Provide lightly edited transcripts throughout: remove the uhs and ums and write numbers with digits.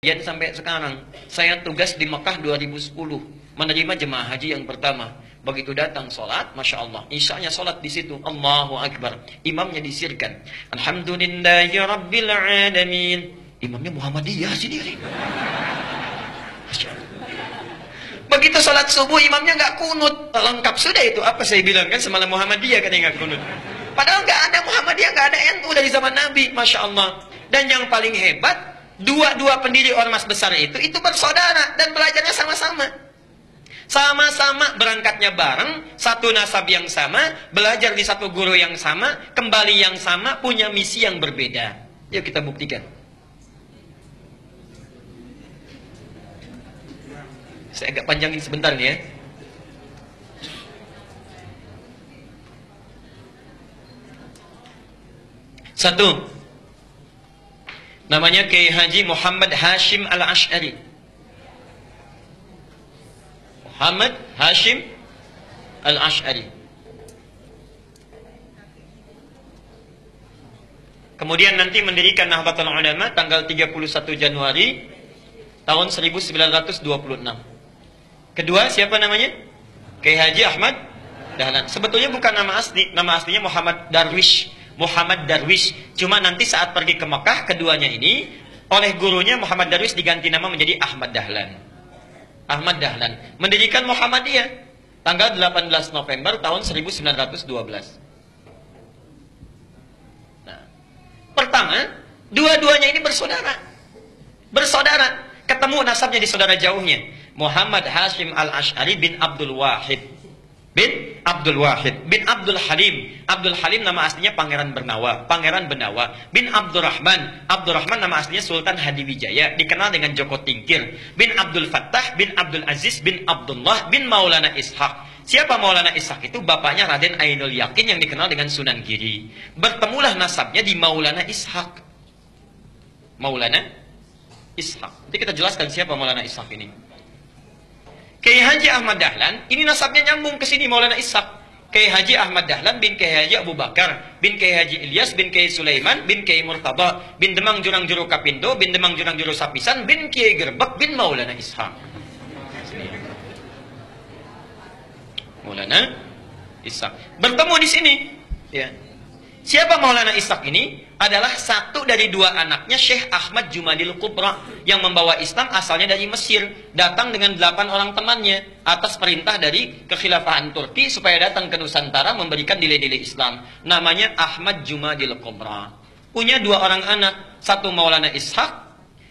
Sampai sekarang, saya tugas di Mekah 2010, menerima jemaah haji yang pertama. Begitu datang sholat, Masya Allah, isyanya sholat di situ, Allahu Akbar. Imamnya disirkan, Alhamdulillahi Rabbil Alamin. Imamnya Muhammadiyah sendiri. Masya Allah. Begitu sholat subuh, imamnya nggak kunut. Lengkap sudah itu, apa saya bilang kan, semalam Muhammadiyah kan yang nggak kunut. Padahal nggak ada Muhammadiyah, nggak ada NU dari zaman Nabi, Masya Allah. Dan yang paling hebat, dua pendiri ormas besar itu bersaudara dan belajarnya sama-sama. Sama-sama berangkatnya bareng, satu nasab yang sama, belajar di satu guru yang sama, kembali yang sama, punya misi yang berbeda. Yuk kita buktikan. Saya agak panjangin sebentar nih ya. Satu, namanya Kiai Haji Muhammad Hashim Al-Ash'ari. Muhammad Hashim Al-Ash'ari. Kemudian nanti mendirikan Nahdlatul Ulama tanggal 31 Januari tahun 1926. Kedua, siapa namanya? Kiai Haji Ahmad Dahlan. Sebetulnya bukan nama asli, nama aslinya Muhammad Darwish. Muhammad Darwish. Cuma nanti saat pergi ke Mekah, keduanya ini oleh gurunya Muhammad Darwish diganti nama menjadi Ahmad Dahlan. Ahmad Dahlan mendirikan Muhammadiyah tanggal 18 November tahun 1912. Nah, pertama, dua-duanya ini bersaudara. Bersaudara, ketemu nasabnya di saudara jauhnya. Muhammad Hashim Al-Ash'ari bin Abdul Wahid bin Abdul Wahid bin Abdul Halim. Abdul Halim nama aslinya Pangeran Bernawa, Pangeran Benawa bin Abdurrahman. Abdurrahman nama aslinya Sultan Hadiwijaya, dikenal dengan Joko Tingkir. Bin Abdul Fattah bin Abdul Aziz bin Abdullah bin Maulana Ishaq. Siapa Maulana Ishaq itu? Bapaknya Raden Ainul Yakin yang dikenal dengan Sunan Giri. Bertemulah nasabnya di Maulana Ishaq. Maulana Ishaq. Nanti kita jelaskan siapa Maulana Ishaq ini. Kiai Haji Ahmad Dahlan, ini nasabnya nyambung ke sini Maulana Ishaq. Kiai Haji Ahmad Dahlan bin Kiai Haji Abu Bakar, bin Kiai Haji Ilyas, bin Kiai Sulaiman, bin Kiai Murtada, bin Demang Jurang Juru Kapindo, bin Demang Jurang Juru Sapisan, bin Kiai Gerbek, bin Maulana Ishaq. Maulana Ishaq. Bertemu di sini. Ya. Siapa Maulana Ishaq ini? Adalah satu dari dua anaknya Syekh Ahmad Jumadil Kubra yang membawa Islam, asalnya dari Mesir, datang dengan 8 orang temannya atas perintah dari kekhilafahan Turki supaya datang ke Nusantara memberikan nilai-nilai Islam. Namanya Ahmad Jumadil Kubra. Punya 2 orang anak, satu Maulana Ishaq,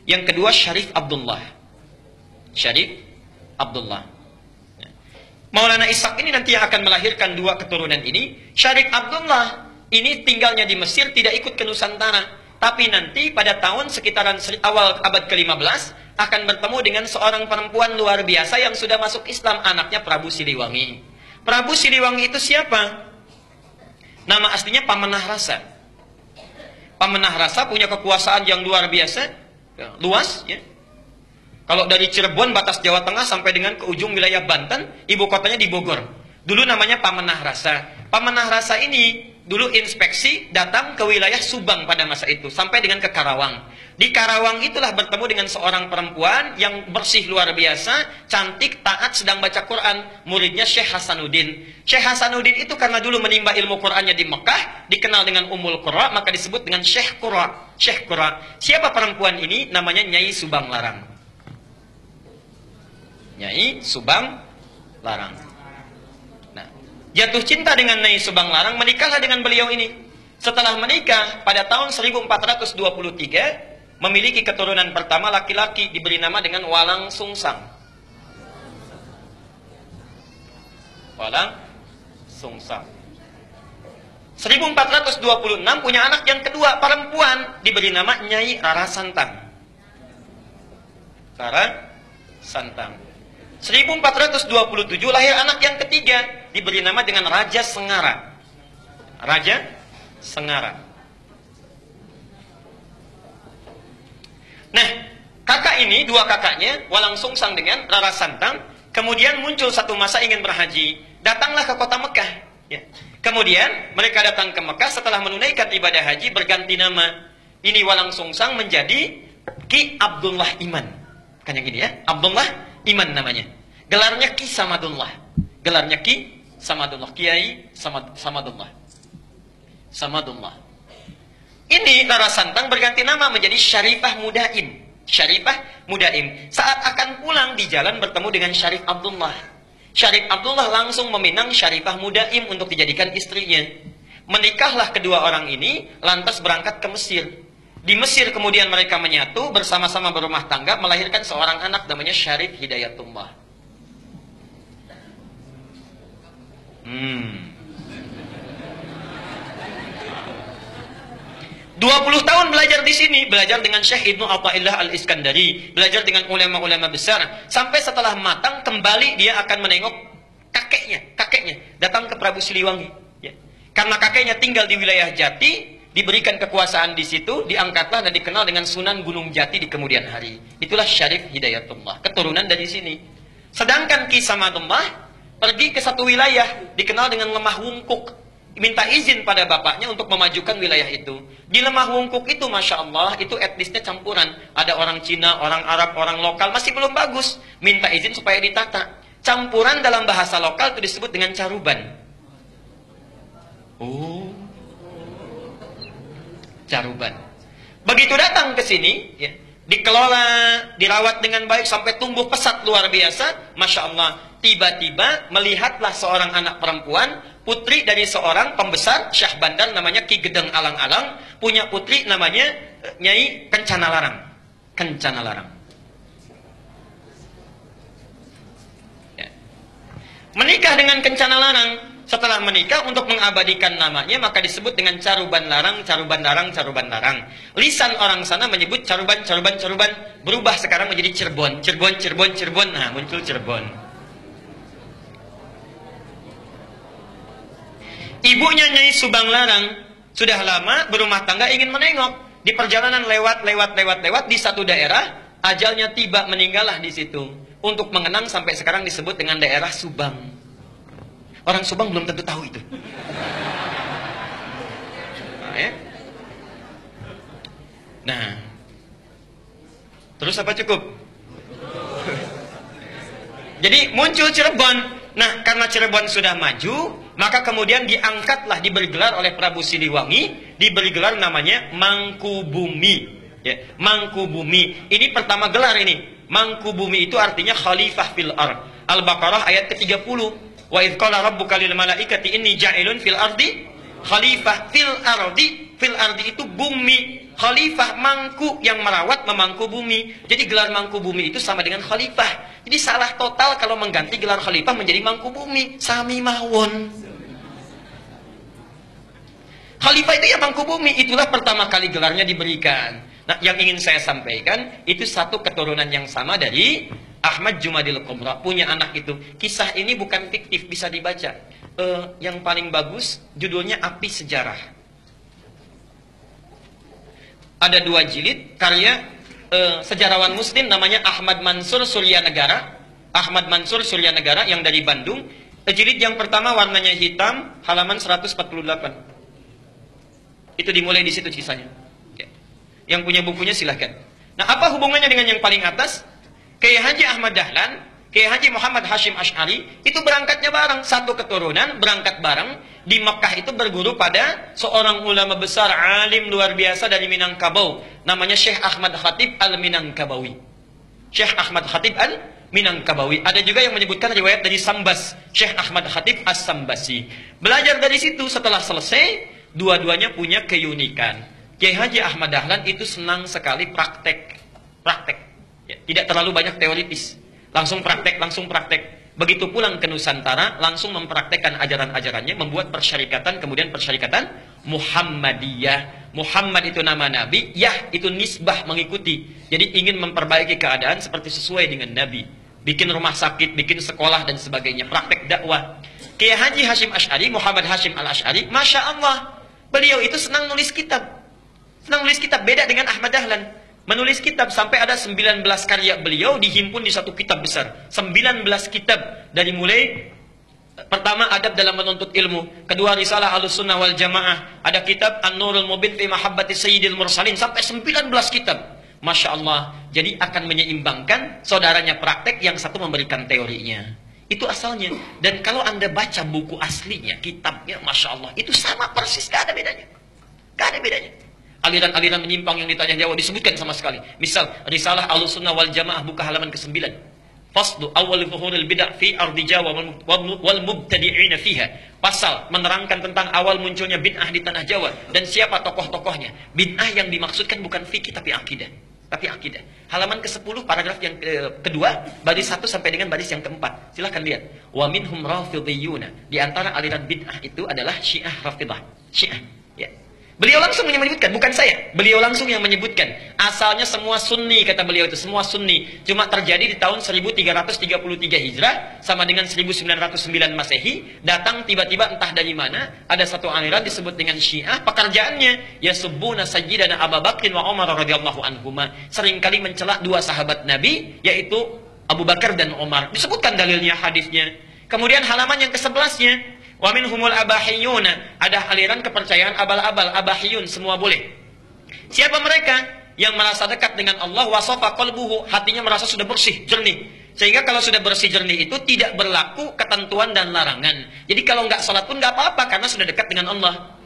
yang kedua Syarif Abdullah. Syarif Abdullah. Maulana Ishaq ini nanti yang akan melahirkan 2 keturunan ini. Syarif Abdullah ini tinggalnya di Mesir, tidak ikut ke Nusantara. Tapi nanti pada tahun sekitaran awal abad ke-15 akan bertemu dengan seorang perempuan luar biasa yang sudah masuk Islam, anaknya Prabu Siliwangi. Prabu Siliwangi itu siapa? Nama aslinya Pamenah Rasa. Pamenah Rasa punya kekuasaan yang luar biasa, luas ya. Kalau dari Cirebon batas Jawa Tengah sampai dengan ke ujung wilayah Banten, ibu kotanya di Bogor. Dulu namanya Pamenah Rasa. Pamenah Rasa ini dulu inspeksi datang ke wilayah Subang pada masa itu sampai dengan ke Karawang. Di Karawang itulah bertemu dengan seorang perempuan yang bersih luar biasa, cantik, taat, sedang baca Quran. Muridnya Syekh Hasanuddin. Syekh Hasanuddin itu karena dulu menimba ilmu Qurannya di Mekah, dikenal dengan Ummul Qura, maka disebut dengan Syekh Qura. Syekh Qura. Siapa perempuan ini? Namanya Nyai Subang Larang. Nyai Subang Larang. Jatuh cinta dengan Nyai Subang Larang, menikahlah dengan beliau ini. Setelah menikah, pada tahun 1423, memiliki keturunan pertama laki-laki, diberi nama dengan Walang Sungsang. Walang Sungsang. 1426 punya anak yang kedua, perempuan, diberi nama Nyai Rara Santang. Rara Santang. 1427 lahir anak yang ketiga, diberi nama dengan Raja Sengara. Raja Sengara. Nah, kakak ini, 2 kakaknya, Walang Sungsang dengan Rara Santang, kemudian muncul satu masa ingin berhaji. Datanglah ke kota Mekah. Ya. Kemudian mereka datang ke Mekah setelah menunaikan ibadah haji, berganti nama. Ini Walang Sungsang menjadi Ki Abdullah Iman. Kan yang ini ya, Abdullah Iman namanya. Gelarnya Ki Samadullah. Gelarnya Ki Samadullah, Kiai Samadullah. Samadullah. Ini Rara Santang berganti nama menjadi Syarifah Mudaim. Syarifah Mudaim. Saat akan pulang di jalan bertemu dengan Syarif Abdullah. Syarif Abdullah langsung meminang Syarifah Mudaim untuk dijadikan istrinya. Menikahlah kedua orang ini, lantas berangkat ke Mesir. Di Mesir kemudian mereka menyatu, bersama-sama berumah tangga, melahirkan seorang anak namanya Syarif Hidayatullah. 20 tahun belajar di sini, belajar dengan Syekh Ibnu Athaillah Al-Iskandari, belajar dengan ulama-ulama besar, sampai setelah matang kembali dia akan menengok kakeknya datang ke Prabu Siliwangi. Ya. Karena kakeknya tinggal di wilayah Jati, diberikan kekuasaan di situ, diangkatlah dan dikenal dengan Sunan Gunung Jati di kemudian hari. Itulah Syarif Hidayatullah, keturunan dari sini. Sedangkan Ki Samadullah pergi ke satu wilayah dikenal dengan Lemah Wungkuk. Minta izin pada bapaknya untuk memajukan wilayah itu. Di Lemah Wungkuk itu, Masya Allah, itu etnisnya campuran. Ada orang Cina, orang Arab, orang lokal, masih belum bagus. Minta izin supaya ditata. Campuran dalam bahasa lokal itu disebut dengan caruban. Oh, caruban. Begitu datang ke sini, ya, dikelola, dirawat dengan baik sampai tumbuh pesat luar biasa. Masya Allah, tiba-tiba melihatlah seorang anak perempuan, putri dari seorang pembesar Syah Bandar namanya Ki Gedeng Alang-Alang, punya putri namanya Nyai Kencana Larang. Kencana Larang. Ya. Menikah dengan Kencana Larang. Setelah menikah, untuk mengabadikan namanya, maka disebut dengan Caruban Larang, Caruban Larang, Caruban Larang. Lisan orang sana menyebut Caruban, Caruban, Caruban. Berubah sekarang menjadi Cirebon. Cirebon, Cirebon, Cirebon. Nah, muncul Cirebon. Ibunya Nyai Subang Larang sudah lama berumah tangga, ingin menengok. Di perjalanan lewat di satu daerah, ajalnya tiba, meninggallah di situ. Untuk mengenang sampai sekarang disebut dengan daerah Subang. Orang Subang belum tentu tahu itu. Nah, ya. Nah, terus apa cukup? Jadi muncul Cirebon. Nah, karena Cirebon sudah maju, maka kemudian diangkatlah, diberi gelar oleh Prabu Siliwangi, diberi gelar namanya Mangkubumi. Ya, Mangkubumi. Ini pertama gelar ini. Mangkubumi itu artinya khalifah fil ard. Al-Baqarah ayat ke-30. Wa idz qala rabbuka lil malaikati inni ja'ilun fil ardi khalifah. Fil ardi, fil ardi itu bumi. Khalifah, mangku, yang merawat, memangku bumi. Jadi gelar mangku bumi itu sama dengan khalifah. Jadi salah total kalau mengganti gelar khalifah menjadi mangku bumi. Sami mawon. Khalifah itu ya mangku bumi. Itulah pertama kali gelarnya diberikan. Nah, yang ingin saya sampaikan, itu satu keturunan yang sama dari Ahmad Jumadil Kubra, punya anak itu. Kisah ini bukan fiktif, bisa dibaca. Yang paling bagus, judulnya Api Sejarah. Ada 2 jilid, karya sejarawan muslim namanya Ahmad Mansur Suryanegara. Ahmad Mansur Suryanegara yang dari Bandung. Jilid yang pertama warnanya hitam, halaman 148. Itu dimulai di situ kisahnya. Yang punya bukunya silahkan. Nah, apa hubungannya dengan yang paling atas? Kiai Haji Ahmad Dahlan, Kiai Haji Muhammad Hashim Asy'ari, itu berangkatnya bareng. Satu keturunan, berangkat bareng. Di Mekah itu berguru pada seorang ulama besar, alim luar biasa dari Minangkabau. Namanya Syekh Ahmad Khatib Al-Minangkabawi. Syekh Ahmad Khatib Al-Minangkabawi. Ada juga yang menyebutkan riwayat dari Sambas, Syekh Ahmad Khatib As-Sambasi. Belajar dari situ, setelah selesai, dua-duanya punya keunikan. Kiai Haji Ahmad Dahlan itu senang sekali praktek. Ya, tidak terlalu banyak teoritis. Langsung praktek. Begitu pulang ke Nusantara, langsung mempraktekkan ajaran-ajarannya, membuat persyarikatan, kemudian persyarikatan Muhammadiyah. Muhammad itu nama Nabi, Yah itu nisbah, mengikuti. Jadi ingin memperbaiki keadaan seperti sesuai dengan Nabi. Bikin rumah sakit, bikin sekolah, dan sebagainya. Praktek dakwah. Kiai Haji Hashim Asy'ari, Muhammad Hashim Al-Asy'ari, Masya Allah, beliau itu senang nulis kitab. Beda dengan Ahmad Dahlan. Menulis kitab sampai ada 19 karya beliau dihimpun di satu kitab besar. 19 kitab. Dari mulai pertama adab dalam menuntut ilmu, kedua risalah Ahlussunnah wal Jamaah, ada kitab An-Nurul Mubin fi Mahabbati Sayyidil Mursalin, sampai 19 kitab. Masya Allah. Jadi akan menyeimbangkan, saudaranya praktek, yang satu memberikan teorinya. Itu asalnya. Dan kalau Anda baca buku aslinya, kitabnya, Masya Allah, itu sama persis, gak ada bedanya. Gak ada bedanya. Aliran-aliran menyimpang yang ditanya jawab disebutkan sama sekali. Misal, Risalah Ahlussunnah wal Jamaah buka halaman ke-9. Faslu awal zuhuril bid'ah fi ardi Jawa wal mubtadi'ina fiha. Pasal menerangkan tentang awal munculnya bid'ah di tanah Jawa dan siapa tokoh-tokohnya. Bid'ah yang dimaksudkan bukan fikih tapi akidah. Tapi akidah. Halaman ke-10 paragraf yang kedua, baris 1 sampai dengan baris yang keempat. Silahkan lihat. Wa minhum rafidhiyuna. Di antara aliran bid'ah itu adalah Syiah Rafidah. Syiah. Ya. Beliau langsung menyebutkan, bukan saya. Beliau langsung yang menyebutkan. Asalnya semua sunni, kata beliau itu. Semua sunni. Cuma terjadi di tahun 1333 Hijrah. Sama dengan 1909 Masehi. Datang tiba-tiba entah dari mana. Ada satu aliran disebut dengan Syiah. Pekerjaannya. Yasubbuna sayyidana Abu Bakrin wa Umar radhiyallahu anhuma. Seringkali mencela dua sahabat Nabi. Yaitu Abu Bakar dan Umar. Disebutkan dalilnya, hadisnya. Kemudian halaman yang ke-11-nya. Wa minhumul abahiyuna, ada aliran kepercayaan abal-abal, abahiyun, semua boleh. Siapa mereka? Yang merasa dekat dengan Allah, wasafa qalbuhu, hatinya merasa sudah bersih, jernih. Sehingga kalau sudah bersih jernih itu tidak berlaku ketentuan dan larangan. Jadi kalau nggak sholat pun nggak apa-apa karena sudah dekat dengan Allah.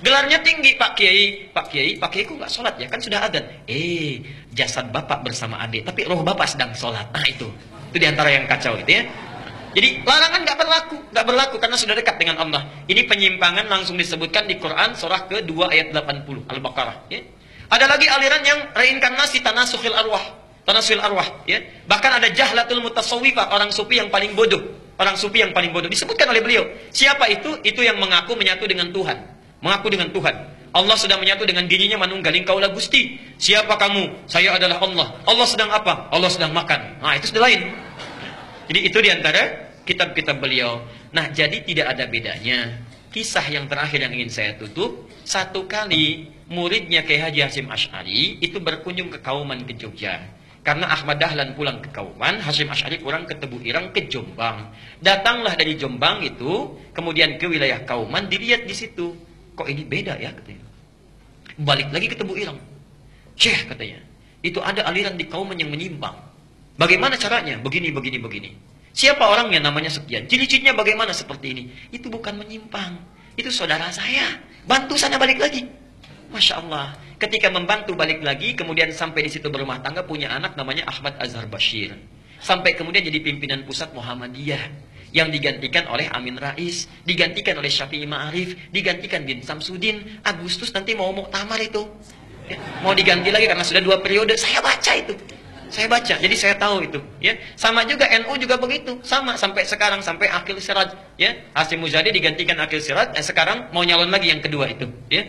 Gelarnya tinggi, Pak Kiai. Pak Kiai kok nggak sholat ya? Kan sudah adzan. Jasad bapak bersama adik, tapi roh bapak sedang sholat. Nah itu diantara yang kacau itu ya. Jadi larangan nggak berlaku karena sudah dekat dengan Allah. Ini penyimpangan langsung disebutkan di Quran surah ke-2 ayat 80 Al-Baqarah. Ya. Ada lagi aliran yang reinkarnasi tanasukhil arwah, ya. Bahkan ada jahlatul mutasawwifah, orang sufi yang paling bodoh, disebutkan oleh beliau. Siapa itu? Itu yang mengaku menyatu dengan Tuhan, Allah sudah menyatu dengan dirinya, manunggaling kaulah Gusti. Siapa kamu? Saya adalah Allah. Allah sedang apa? Allah sedang makan. Nah itu sudah lain. Jadi itu diantara kitab-kitab beliau. Nah, jadi tidak ada bedanya. Kisah yang terakhir yang ingin saya tutup, satu kali muridnya Kiai Haji Hasyim Asy'ari itu berkunjung ke Kauman ke Jogja. Karena Ahmad Dahlan pulang ke Kauman, Hasyim Asy'ari pulang ke Tebu Ireng ke Jombang. Datanglah dari Jombang itu, kemudian ke wilayah Kauman, dilihat di situ. Kok ini beda ya katanya. Balik lagi ke Tebu Ireng. Syekh katanya, itu ada aliran di Kauman yang menyimpang. Bagaimana caranya? Begini. Siapa orangnya? Namanya sekian. Ciri-cirinya bagaimana seperti ini? Itu bukan menyimpang. Itu saudara saya. Bantu sana balik lagi. Masya Allah. Ketika membantu balik lagi, kemudian sampai di situ berumah tangga, punya anak namanya Ahmad Azhar Bashir. Sampai kemudian jadi pimpinan pusat Muhammadiyah. Yang digantikan oleh Amin Rais, digantikan oleh Syafi'i Ma'arif, digantikan bin Samsudin. Agustus nanti mau muktamar itu. Ya, mau diganti lagi karena sudah 2 periode. Saya baca itu. Jadi saya tahu itu, ya. Sama juga NU juga begitu, sama sampai sekarang, sampai Aqil Siraj, ya. Hasyim Muzadi digantikan Aqil Siraj, sekarang mau nyalon lagi yang kedua itu, ya.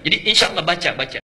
Jadi insya Allah baca.